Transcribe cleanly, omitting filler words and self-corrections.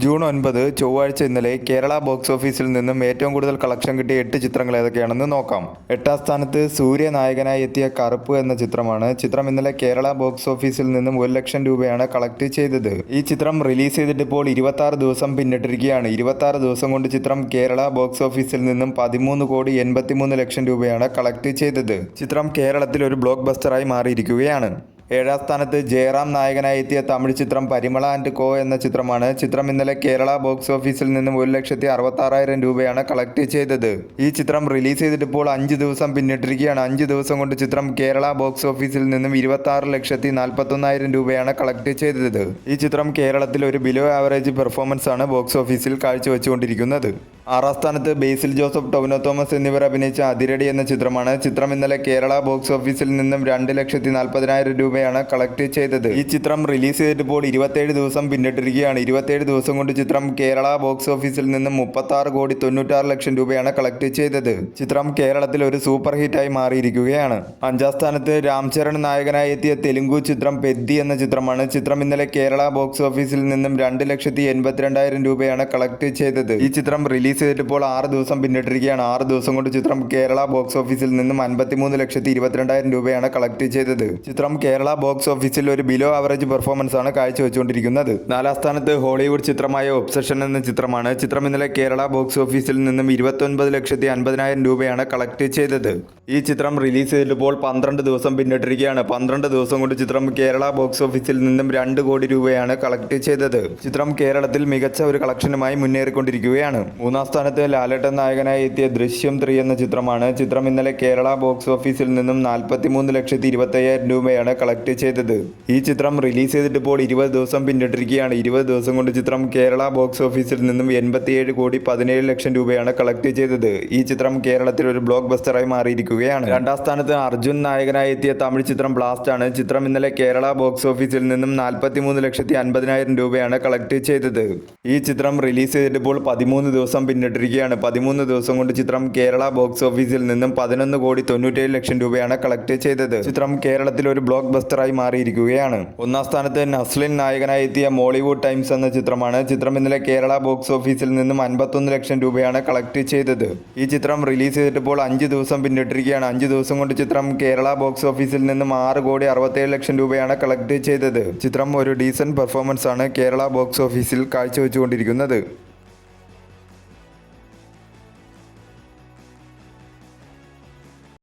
June 9 ചൊവ്വാഴ്ച ഇന്നലെ Kerala box ഓഫീസിൽ നിന്നും ഏറ്റവും കൂടുതൽ കളക്ഷൻ കിട്ടിയ 8 ചിത്രങ്ങൾ ഏതൊക്കെയാണെന്ന് നോക്കാം. 8ാം സ്ഥാനത്ത് സൂര്യ നായകനായി എത്തിയ കറുപ്പ് എന്ന ചിത്രമാണ്. ചിത്രം ഇന്നലെ കേരള ബോക്സ് ഓഫീസിൽ നിന്നും 1 ലക്ഷം രൂപയാണ് കളക്ട് ചെയ്തത്. ഈ ചിത്രം റിലീസ് ചെയ്തിട്ട് ഇപ്പോൾ 26 ദിവസം പിന്നിട്ടിരിക്കുകയാണ്. 26 ദിവസം കൊണ്ട് ചിത്രം കേരള ബോക്സ് ഓഫീസിൽ നിന്നും 13,83,00,000 രൂപയാണ് കളക്ട് ചെയ്തത്. ചിത്രം കേരളത്തിൽ ഒരു ബ്ലോക്ക് ബസ്റ്ററായി മാറിയിരിക്കുകയാണ്. 7ാം സ്ഥാനത്ത് ജയറാം നായകനായി എത്തിയ തമിഴ് ചിത്രം പരിമള ആൻഡ് കോ എന്ന ചിത്രമാണ്. ചിത്രം ഇന്നലെ കേരള ബോക്സ് ഓഫീസിൽ നിന്നും 1,66,000 രൂപയാണ് കളക്ട് ചെയ്തത്. ഈ ചിത്രം റിലീസ് ചെയ്തിട്ട് ഇപ്പോൾ 5 ദിവസം പിന്നിട്ടിരിക്കുകയാണ്. 5 ദിവസം കൊണ്ട് ചിത്രം കേരള ബോക്സ് ഓഫീസിൽ നിന്നും 26,41,000 രൂപയാണ് കളക്ട് ചെയ്തത്. ഈ ചിത്രം കേരളത്തിൽ ഒരു ബിലോ ആവറേജ് പെർഫോമൻസ് ആണ് ബോക്സ് ഓഫീസിൽ കാഴ്ചവെച്ചുകൊണ്ടിരിക്കുന്നത്. 6ാം സ്ഥാനത്ത് ബേസിൽ ജോസഫ്, ടൊവിനോ തോമസ് എന്നിവർ അഭിനയിച്ച അതിരടി എന്ന ചിത്രമാണ്. ചിത്രം ഇന്നലെ കേരള ബോക്സ് ഓഫീസിൽ നിന്നും 2,40,000 രൂപയാണ് കളക്ട് ചെയ്തത്. ഈ ചിത്രം റിലീസ് ചെയ്തിട്ട് ഇപ്പോൾ 27 ദിവസം പിന്നിട്ടിരിക്കുകയാണ്. 27 ദിവസം കൊണ്ട് ചിത്രം കേരള ബോക്സ് ഓഫീസിൽ നിന്നും 36,96,00,000 രൂപയാണ് കളക്ട് ചെയ്തത്. ചിത്രം കേരളത്തിൽ ഒരു സൂപ്പർ ഹിറ്റായി മാറിയിരിക്കുകയാണ്. 5ാം സ്ഥാനത്ത് രാം ചരൺ നായകനായി എത്തിയ തെലുങ്കു ചിത്രം പെദ്ദി എന്ന ചിത്രമാണ്. ചിത്രം ഇന്നലെ കേരള ബോക്സ് ഓഫീസിൽ നിന്നും 2,82,000 രൂപയാണ് കളക്ട് ചെയ്തത്. ഈ ചിത്രം റിലീസ് ചെയ്തിട്ട് ഇപ്പോൾ 6 ദിവസം പിന്നിട്ടിരിക്കുകയാണ്. 6 ദിവസം കൊണ്ട് ചിത്രം കേരള ബോക്സ് ഓഫീസിൽ നിന്നും 53,22,000 രൂപയാണ് കളക്ട് ചെയ്തത്. ചിത്രം കേരള ബോക്സ് ഓഫീസിൽ ഒരു ബിലോ ആവറേജ് പെർഫോമൻസ് ആണ് കാഴ്ചവെച്ചുകൊണ്ടിരിക്കുന്നത്. 4ാം സ്ഥാനത്ത് ഹോളിവുഡ് ചിത്രമായ ഒബ്സഷൻ എന്ന ചിത്രമാണ്. ചിത്രം ഇന്നലെ കേരള ബോക്സ് ഓഫീസിൽ നിന്നും 29,50,000 രൂപയാണ് കളക്ട് ചെയ്തത്. ഈ ചിത്രം റിലീസ് ചെയ്തിപ്പോൾ 12 ദിവസം പിന്നിട്ടിരിക്കുകയാണ്. 12 ദിവസം കൊണ്ട് ചിത്രം കേരള ബോക്സ് ഓഫീസിൽ നിന്നും 2 കോടി രൂപയാണ് കളക്ട് ചെയ്തത്. ചിത്രം കേരളത്തിൽ മികച്ച ഒരു കളക്ഷനുമായി മുന്നേറിക്കൊണ്ടിരിക്കുകയാണ്. 3ാം സ്ഥാനത്ത് ലാലേട്ടൻ നായകനായി എത്തിയ ദൃശ്യം 3 എന്ന ചിത്രമാണ്. ചിത്രം ഇന്നലെ കേരള ബോക്സ് ഓഫീസിൽ നിന്നും 43,25,000 രൂപയാണ് കളക്ട് ചെയ്തത്. ഈ ചിത്രം റിലീസ് ചെയ്തിട്ട് ഇപ്പോൾ 20 ദിവസം പിന്നിട്ടിരിക്കുകയാണ്. 20 ദിവസം കൊണ്ട് ചിത്രം കേരള ബോക്സ് ഓഫീസിൽ നിന്നും 87,17,00,000 രൂപയാണ് കളക്ട് ചെയ്തത്. ഈ ചിത്രം കേരളത്തിൽ ഒരു ബ്ലോക്ക് ബസ്റ്ററായി മാറിയിരിക്കുകയാണ്. 2ാം സ്ഥാനത്ത് അർജുൻ നായകനായി എത്തിയ തമിഴ് ചിത്രം ബ്ലാസ്റ്റ് ആണ്. ചിത്രം ഇന്നലെ കേരള ബോക്സ് ഓഫീസിൽ നിന്നും 43,50,000 രൂപയാണ് കളക്ട് ചെയ്തത്. ഈ ചിത്രം റിലീസ് ചെയ്തിട്ട് ഇപ്പോൾ 13 ദിവസം പിന്നിട്ടിരിക്കുകയാണ്. 13 ദിവസം കൊണ്ട് ചിത്രം കേരള ബോക്സ് ഓഫീസിൽ നിന്നും 11,97,00,000 രൂപയാണ് കളക്ട് ചെയ്തത്. ചിത്രം കേരളത്തിൽ ഒരു ബ്ലോക്ക് ബസ്റ്ററായി മാറിയിരിക്കുകയാണ്. 1ാം സ്ഥാനത്ത് നസ്ലിൻ നായകനായി എത്തിയ മോളിവുഡ് ടൈംസ് എന്ന ചിത്രമാണ്. ചിത്രം ഇന്നലെ കേരള ബോക്സ് ഓഫീസിൽ നിന്നും 51 ലക്ഷം രൂപയാണ് കളക്ട് ചെയ്തത്. ഈ ചിത്രം റിലീസ് ചെയ്തിട്ട് ഇപ്പോൾ 5 ദിവസം പിന്നിട്ടിരിക്കുകയാണ്. 5 ദിവസം കൊണ്ട് ചിത്രം കേരള ബോക്സ് ഓഫീസിൽ നിന്നും 6,67,00,000 രൂപയാണ് കളക്ട് ചെയ്തത്. ചിത്രം ഒരു ഡീസന്റ് പെർഫോമൻസ് ആണ് കേരള ബോക്സ് ഓഫീസിൽ കാഴ്ചവെച്ചുകൊണ്ടിരിക്കുന്നത്.